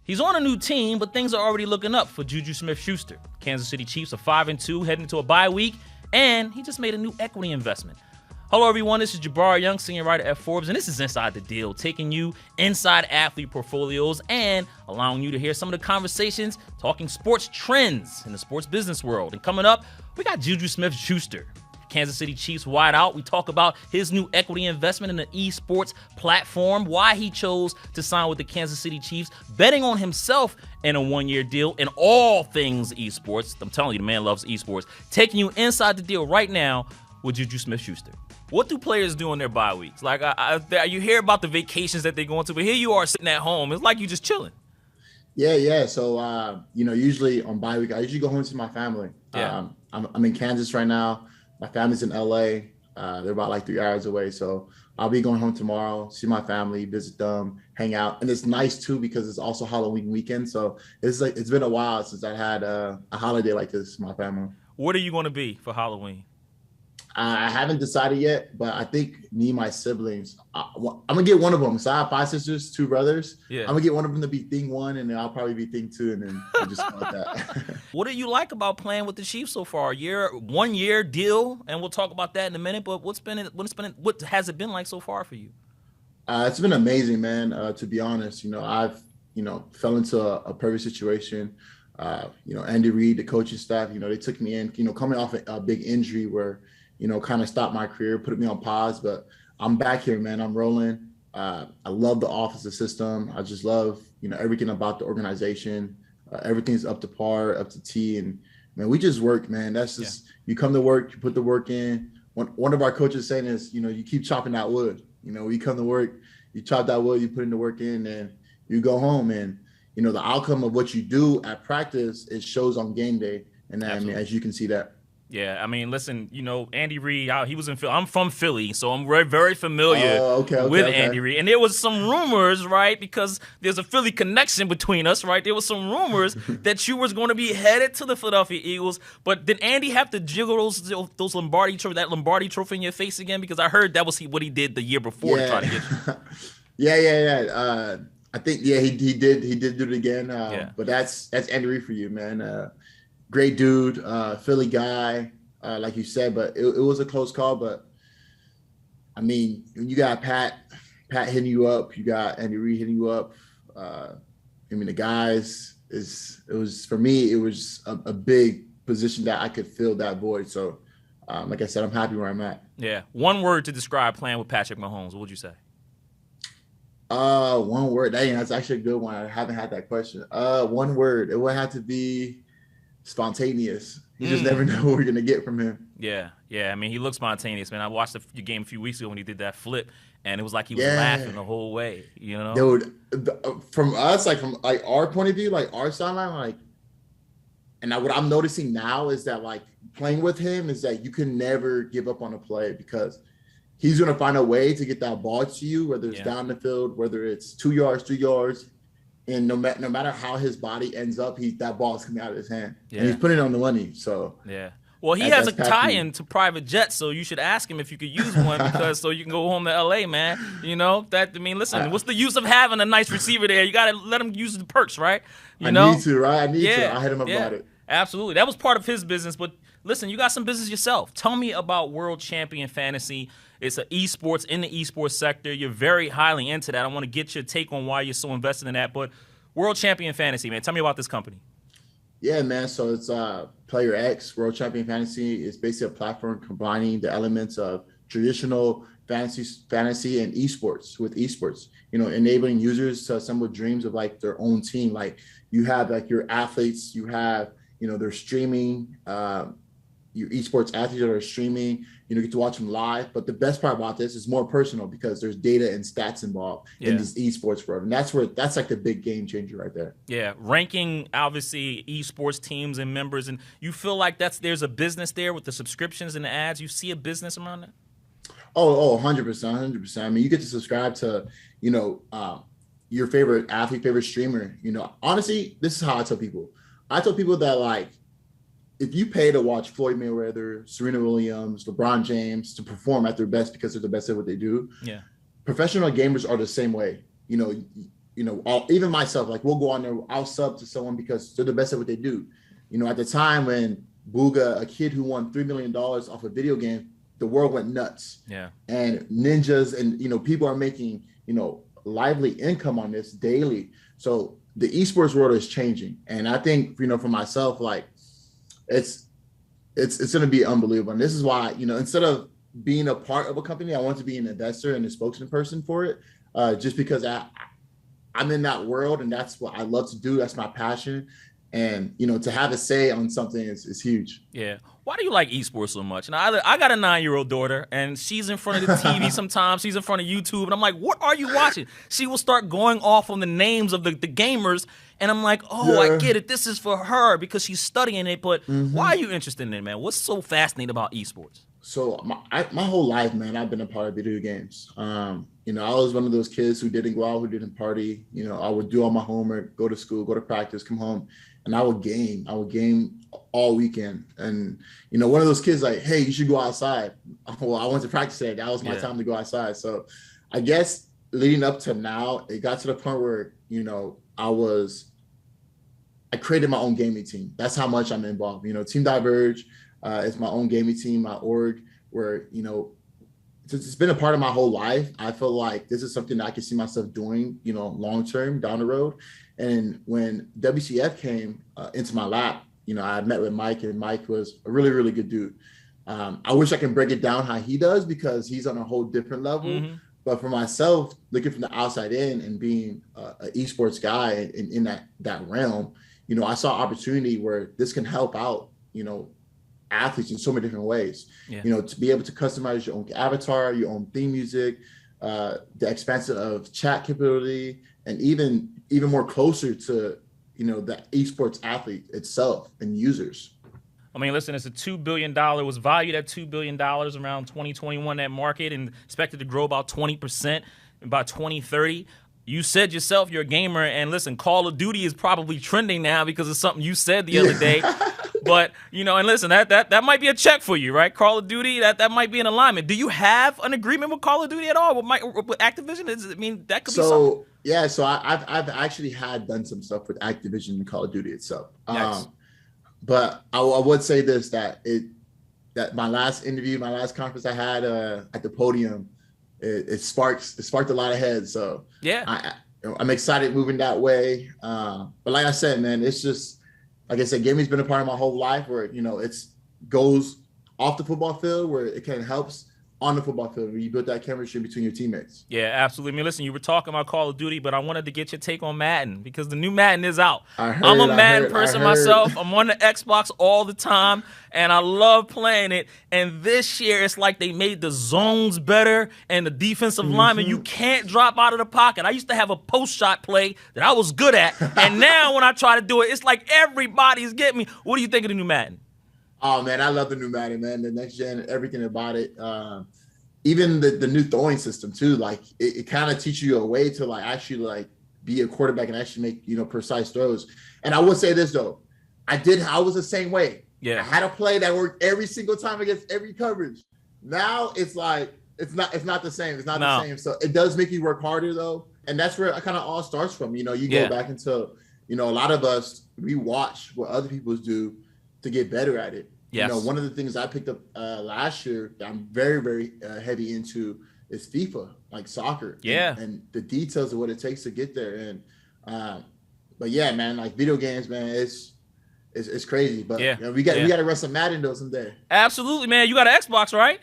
He's on a new team, but things are already looking up for JuJu Smith-Schuster. Kansas City Chiefs are 5-2, heading into a bye week, and he just made a new equity investment. Hello, everyone. This is Jabbar Young, senior writer at Forbes, and this is Inside the Deal, taking you inside athlete portfolios and allowing you to hear some of the conversations, talking sports trends in the sports business world. And coming up, we got JuJu Smith-Schuster, Kansas City Chiefs wideout. We talk about his new equity investment in the esports platform, why he chose to sign with the Kansas City Chiefs, betting on himself in a one-year deal, and all things esports. I'm telling you, the man loves esports. Taking you inside the deal right now with JuJu Smith-Schuster. What do players do on their bye weeks? Like, you hear about the vacations that they're going to, but here you are sitting at home. It's like you just chilling. Yeah. So, usually on bye week, I usually go home to my family. Yeah. I'm in Kansas right now. My family's in LA. They're about like 3 hours away. So I'll be going home tomorrow, see my family, visit them, hang out. And it's nice too, because it's also Halloween weekend. So it's been a while since I had a holiday like this with my family. What are you going to be for Halloween? I haven't decided yet, but I think me and my siblings, I'm going to get one of them. So I have 5 sisters, 2 brothers. Yeah. I'm going to get one of them to be thing 1, and then I'll probably be thing 2, and then we'll just call it that. What do you like about playing with the Chiefs so far? 1 year deal, and we'll talk about that in a minute, but what has it been like so far for you? It's been amazing, man. To be honest, I've, fell into a perfect situation. Andy Reid, the coaching staff, they took me in, coming off a big injury where, kind of stopped my career, put me on pause, but I'm back here, man. I'm rolling. I love the offensive system. I just love, everything about the organization. Everything's up to par, up to T. And man, we just work, man. That's just, You come to work, you put the work in. One of our coaches saying is, you keep chopping that wood. You come to work, you chop that wood, you put in the work in, and you go home. And, the outcome of what you do at practice, it shows on game day. And I mean, as you can see that. Yeah, I mean, listen, Andy Reid, he was in Philly. I'm from Philly, so I'm very, very familiar with Andy Reid. And there was some rumors, right, because there's a Philly connection between us, right? There was some rumors that you was going to be headed to the Philadelphia Eagles. But did Andy have to jiggle those Lombardi trophy in your face again? Because I heard that was what he did the year before to try to get you. Yeah. I think, he did do it again. But that's Andy Reid for you, man. Great dude, Philly guy, like you said, but it was a close call. But I mean, when you got Pat hitting you up, you got Andy Reid hitting you up. The guys, for me, it was a big position that I could fill that void. So, like I said, I'm happy where I'm at. Yeah. One word to describe playing with Patrick Mahomes. What would you say? One word. Dang, that's actually a good one. I haven't had that question. One word. It would have to be spontaneous. You just never know what we're gonna get from him. Yeah. I mean, he looks spontaneous, man. I watched the game a few weeks ago when he did that flip, and it was like he was laughing the whole way. Dude, from us, from our point of view, our sideline, and what I'm noticing now is that playing with him is that you can never give up on a play, because he's gonna find a way to get that ball to you, whether it's down the field, whether it's 2 yards, 3 yards. And no matter how his body ends up, that ball is coming out of his hand. Yeah. And he's putting it on the money. So well, he has a tie-in to private jets, so you should ask him if you could use one, because so you can go home to LA, man. Listen, what's the use of having a nice receiver there? You gotta let him use the perks, right? I need to, right? I need to. I hit him about it. Absolutely. That was part of his business, but listen, you got some business yourself. Tell me about World Champion Fantasy. It's an esports in the esports sector. You're very highly into that. I want to get your take on why you're so invested in that. But World Champion Fantasy, man, tell me about this company. Yeah, man. So it's Player X. World Champion Fantasy is basically a platform combining the elements of traditional fantasy and esports with esports. Enabling users to assemble dreams of their own team. You have your athletes. You have they're streaming. Your esports athletes that are streaming, get to watch them live. But the best part about this is more personal, because there's data and stats involved in this esports world. And that's the big game changer right there. Yeah. Ranking, obviously, esports teams and members. And you feel like there's a business there with the subscriptions and the ads. You see a business around that? Oh, 100%, 100%. I mean, you get to subscribe to, your favorite athlete, favorite streamer. Honestly, this is how I tell people. I tell people that, if you pay to watch Floyd Mayweather, Serena Williams, LeBron James to perform at their best because they're the best at what they do, professional gamers are the same way. even myself, like we'll go on there, I'll sub to someone because they're the best at what they do. At the time when Booga, a kid who won $3 million off a video game, the world went nuts. Yeah. And ninjas and, people are making, lively income on this daily. So the esports world is changing. And I think, for myself, like it's going to be unbelievable. And this is why, instead of being a part of a company, I want to be an investor and a spokesperson for it, just because I'm in that world and that's what I love to do. That's my passion. And, to have a say on something is huge. Yeah. Why do you like esports so much? Now, I got a 9-year-old daughter, and she's in front of the TV sometimes. She's in front of YouTube, and I'm like, what are you watching? She will start going off on the names of the gamers, and I'm like, oh, yeah. I get it. This is for her because she's studying it, but why are you interested in it, man? What's so fascinating about esports? So my whole life, man, I've been a part of video games. I was one of those kids who didn't go out, who didn't party. I would do all my homework, go to school, go to practice, come home, and I would game. I would game all weekend. And, one of those kids like, hey, you should go outside. Well, I went to practice today. That was my time to go outside. So I guess leading up to now, it got to the point where, I created my own gaming team. That's how much I'm involved. Team Diverge is my own gaming team, my org, where, it's been a part of my whole life. I feel like this is something that I can see myself doing, long-term down the road. And when WCF came into my lap, I met with Mike, and Mike was a really, really good dude. I wish I can break it down how he does because he's on a whole different level. But for myself, looking from the outside in and being an esports guy in that realm, I saw opportunity where this can help out, athletes in so many different ways. To be able to customize your own avatar, your own theme music, the expansion of chat capability, and even more closer to the esports athlete itself and users. I mean, listen, it's a $2 billion, was valued at $2 billion around 2021, that market, and expected to grow about 20% by 2030. You said yourself you're a gamer, and listen, Call of Duty is probably trending now because of something you said the other day. But, and listen, that might be a check for you, right? Call of Duty, that might be an alignment. Do you have an agreement with Call of Duty at all, with Activision? That could be something. Yeah, so I've actually done some stuff with Activision and Call of Duty itself. Nice. But I would say this, that my last interview, my last conference I had at the podium, it sparked a lot of heads. So yeah, I'm excited moving that way. But like I said, man, it's just, like I said, gaming's been a part of my whole life where, it's goes off the football field where it kind of helps on the football field where you build that chemistry between your teammates. Yeah, absolutely. Listen, you were talking about Call of Duty, but I wanted to get your take on Madden because the new Madden is out. I'm a Madden person myself. I'm on the Xbox all the time, and I love playing it. And this year, it's like they made the zones better and the defensive lineman. You can't drop out of the pocket. I used to have a post-shot play that I was good at, and now when I try to do it, it's like everybody's getting me. What do you think of the new Madden? Oh, man, I love the new Madden, man. The next gen, everything about it. Even the new throwing system, too. Like, it kind of teaches you a way to, like, actually, like, be a quarterback and actually make, precise throws. And I would say this, though. I was the same way. Yeah. I had a play that worked every single time against every coverage. Now, it's like, it's not the same. It's not the same. So it does make you work harder, though. And that's where it kind of all starts from. You go back into, a lot of us, we watch what other people do to get better at it. Yes. One of the things I picked up last year that I'm very, very heavy into is FIFA, like soccer. Yeah. And the details of what it takes to get there. And but yeah, man, like video games, man, it's crazy. But we got to run some Madden though someday. Absolutely, man. You got an Xbox, right?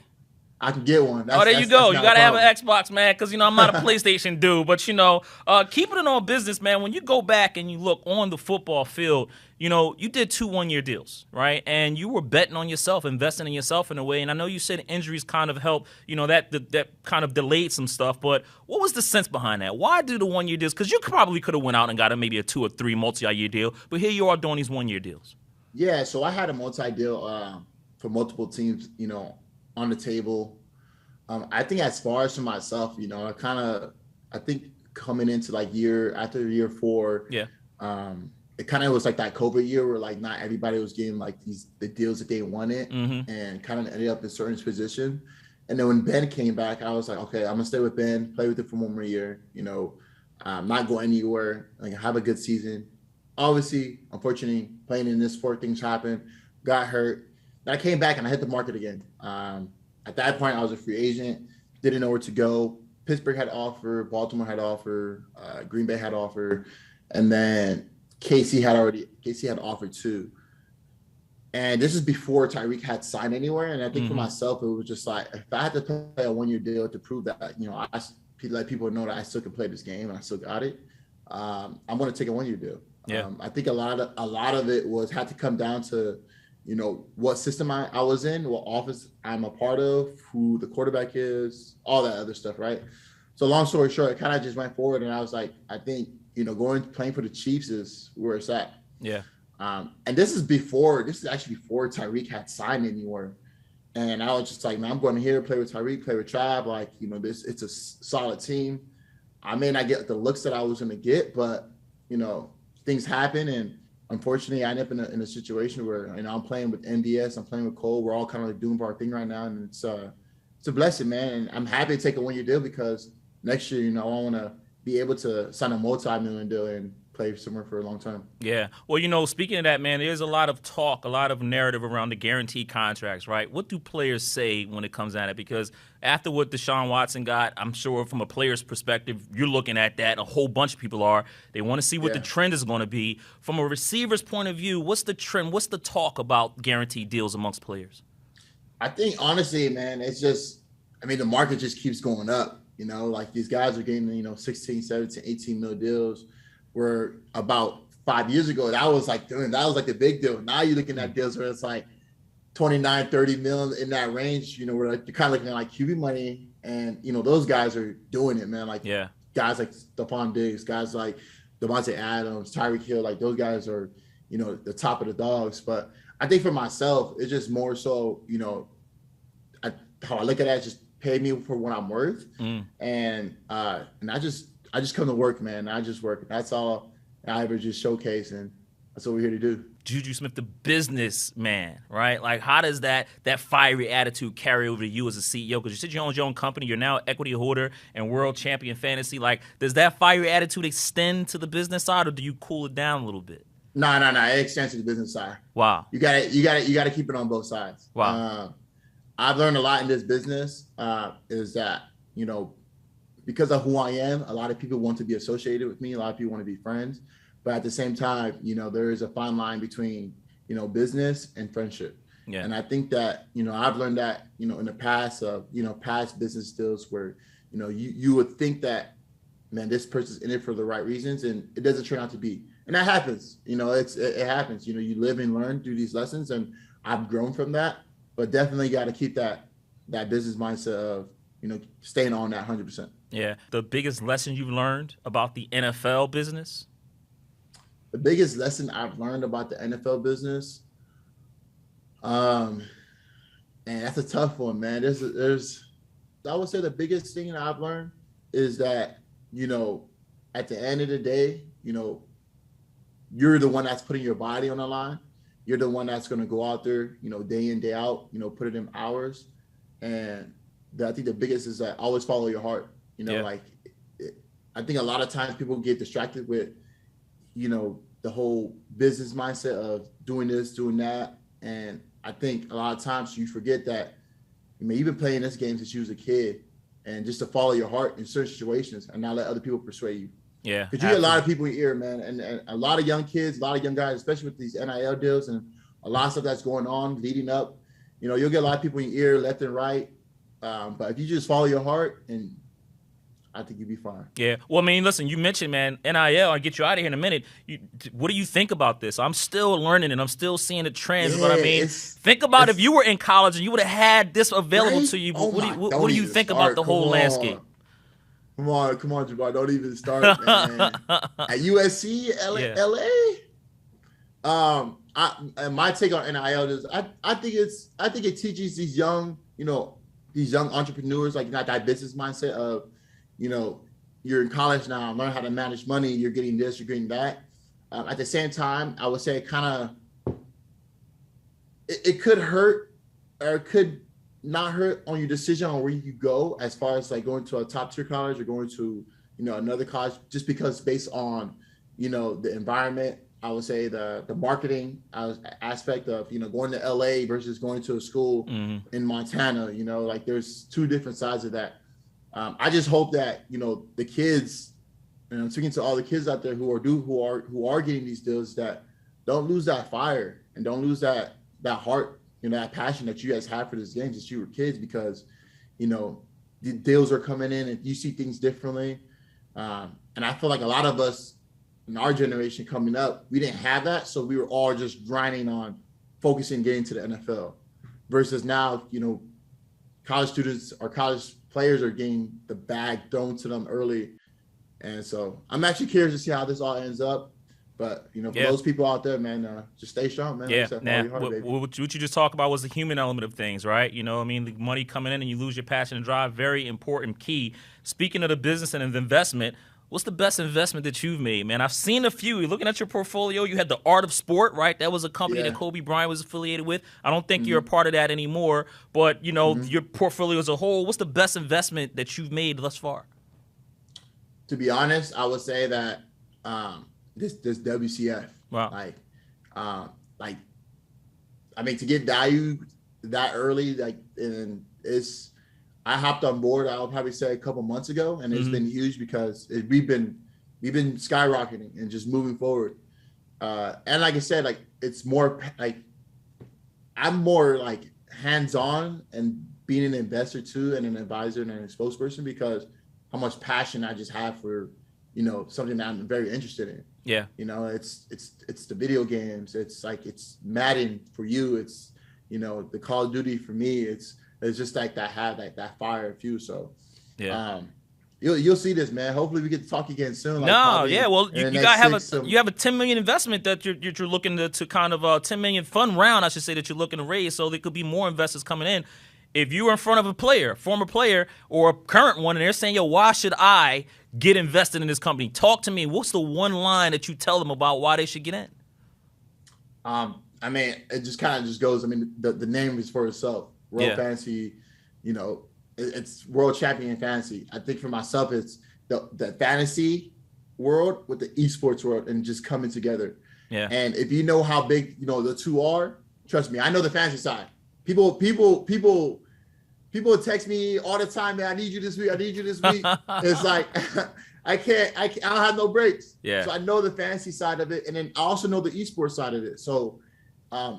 I can get one. There you go. You got to have an Xbox, man, because, I'm not a PlayStation dude. But, keeping it on business, man, when you go back and you look on the football field, you did 2 one-year deals, right? And you were betting on yourself, investing in yourself in a way. And I know you said injuries kind of helped, that kind of delayed some stuff. But what was the sense behind that? Why do the one-year deals? Because you probably could have went out and got maybe a 2 or 3 multi-year deal. But here you are doing these one-year deals. Yeah, so I had a multi-deal for multiple teams, on the table. I think as far as for myself, I think coming into like after year 4, it kind of was like that COVID year where like not everybody was getting like the deals that they wanted and kind of ended up in a certain position. And then when Ben came back, I was like, okay, I'm gonna stay with Ben, play with him for 1 more year. not go anywhere, like have a good season. Obviously, unfortunately, playing in this sport, things happen. Got hurt. Then I came back and I hit the market again. At that point, I was a free agent. Didn't know where to go. Pittsburgh had offer, Baltimore had offer, Green Bay had offer, and then KC had offered too. And this is before Tyreek had signed anywhere. And I think for myself, it was just like, if I had to play a one-year deal to prove that, I let people know that I still can play this game and I still got it, I'm going to take a one-year deal. Yeah. I think a lot of it had to come down to, what system I was in, what office I'm a part of, who the quarterback is, all that other stuff, right? So long story short, it kind of just went forward. And I was like, I think, playing for the Chiefs is where it's at. Yeah. And this is actually before Tyreek had signed anywhere. And I was just like, man, I'm going to here, play with Tyreek, play with Trav. Like, it's a solid team. I may not get the looks that I was going to get, but, things happen. And unfortunately, I ended up in a situation where, I'm playing with NDS, I'm playing with Cole. We're all kind of like doing our thing right now. And it's a blessing, man. And I'm happy to take a one-year deal because next year, I want to be able to sign a multi-million deal and play somewhere for a long time. Yeah. Well, speaking of that, man, there's a lot of talk, a lot of narrative around the guaranteed contracts, right? What do players say when it comes at it? Because after what Deshaun Watson got, I'm sure from a player's perspective, you're looking at that. A whole bunch of people are. They want to see what the trend is going to be. From a receiver's point of view, what's the trend? What's the talk about guaranteed deals amongst players? I think, honestly, man, it's just, the market just keeps going up. Like these guys are getting, 16, 17, 18 mil deals. Where about 5 years ago, that was like the big deal. Now you're looking at deals where it's like 29, 30 mil in that range, where you're kind of looking at like QB money. And, those guys are doing it, man. Like guys like Stephon Diggs, guys like Devontae Adams, Tyreek Hill, like those guys are, the top of the dogs. But I think for myself, it's just more so, how I look at that, just pay me for what I'm worth. And I just come to work, man. I just work. That's all I ever just showcase, and that's what we're here to do. JuJu Smith, the businessman, right? Like, how does that fiery attitude carry over to you as a CEO? Because you said you own your own company. You're now an equity holder and world champion fantasy. Like, does that fiery attitude extend to the business side, or do you cool it down a little bit? No. It extends to the business side. Wow. You got to keep it on both sides. Wow. I've learned a lot in this business. Is that because of who I am, a lot of people want to be associated with me. A lot of people want to be friends. But at the same time, there is a fine line between, business and friendship. Yeah. And I think that, I've learned that, in the past of, past business deals where, you would think that, man, this person's in it for the right reasons, and it doesn't turn out to be. And that happens. It happens. You live and learn through these lessons, and I've grown from that. But definitely got to keep that business mindset of, staying on that 100%. Yeah. The biggest lesson you've learned about the NFL business? The biggest lesson I've learned about the NFL business, and that's a tough one, man. I would say the biggest thing that I've learned is that, at the end of the day, you're the one that's putting your body on the line. You're the one that's going to go out there, day in, day out, put it in hours. And I think the biggest is that always follow your heart. I think a lot of times people get distracted with, the whole business mindset of doing this, doing that. And I think a lot of times you forget that, you've been playing this game since you was a kid, and just to follow your heart in certain situations and not let other people persuade you. Yeah. Because you get a lot of people in your ear, man. And a lot of young kids, a lot of young guys, especially with these NIL deals and a lot of stuff that's going on leading up, you'll get a lot of people in your ear left and right. But if you just follow your heart, and I think you'd be fine. Yeah. Well, listen, you mentioned, man, NIL. I'll get you out of here in a minute. What do you think about this? I'm still learning, and I'm still seeing the trends. Yeah, but think about if you were in college and you would have had this available to you. What do you think about the whole landscape? Come on, Jabbar. Don't even start, man. At USC, LA. My take on NIL is I think it teaches these young, these young entrepreneurs, like, that business mindset of, you're in college now, learn how to manage money, you're getting this, you're getting that. At the same time, I would say it could hurt, or it could not hurt on your decision on where you go, as far as like going to a top tier college or going to, another college, just because based on, the environment. I would say the marketing aspect of, going to LA versus going to a school in Montana, like there's two different sides of that. I just hope that, the kids, and I'm speaking to all the kids out there who are getting these deals, that don't lose that fire and don't lose that heart, that passion that you guys have for this game since you were kids, because, the deals are coming in and you see things differently. And I feel like a lot of us in our generation coming up, we didn't have that. So we were all just grinding on focusing, getting to the NFL, versus now, college students or college players are getting the bag thrown to them early. And so I'm actually curious to see how this all ends up. But, for those people out there, man, just stay strong, man. Yeah, what you just talked about was the human element of things, right? The money coming in and you lose your passion and drive, very important key. Speaking of the business and the investment, what's the best investment that you've made, man? I've seen a few. Looking at your portfolio, you had the Art of Sport, right? That was a company that Kobe Bryant was affiliated with. I don't think you're a part of that anymore. But, your portfolio as a whole, what's the best investment that you've made thus far? To be honest, I would say that this WCF. Wow. To get value that early, I hopped on board, I'll probably say a couple months ago, and it's been huge because we've been skyrocketing and just moving forward. And like I said, it's more I'm more hands-on and being an investor too, and an advisor and a spokesperson, because how much passion I just have for, something that I'm very interested in. Yeah. It's the video games. It's Madden for you. It's, the Call of Duty for me. It's just that fire of you. So, you'll see this, man. Hopefully we get to talk again soon. Well, you have a $10 million investment that you're looking to kind of $10 million fund round, I should say, that you're looking to raise. So there could be more investors coming in. If you were in front of a player, former player, or a current one, and they're saying, "Yo, why should I get invested in this company?" Talk to me. What's the one line that you tell them about why they should get in? It just kind of just goes. The name is for itself. World Fantasy, it's World Champion Fantasy. I think for myself, it's the fantasy world with the esports world and just coming together. Yeah. And if you know how big the two are, trust me, I know the fantasy side. People text me all the time, man, I need you this week. It's like, I don't have no breaks. Yeah. So I know the fantasy side of it. And then I also know the esports side of it. So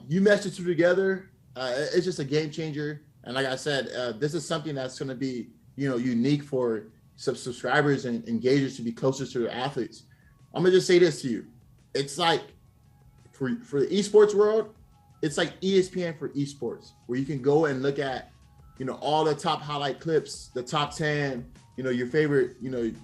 you mesh the two together. It's just a game changer. And like I said, this is something that's going to be, unique for subscribers and engagers to be closer to their athletes. I'm going to just say this to you. It's like for the esports world, it's like ESPN for esports, where you can go and look at, all the top highlight clips, the top 10, your favorite,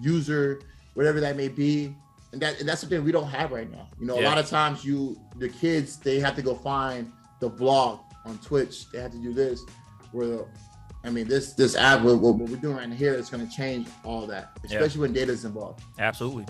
user, whatever that may be. And that's something we don't have right now. A lot of times the kids, they have to go find the vlog on Twitch. They have to do this. This app, what we're doing right here is going to change all that, especially when data is involved. Absolutely.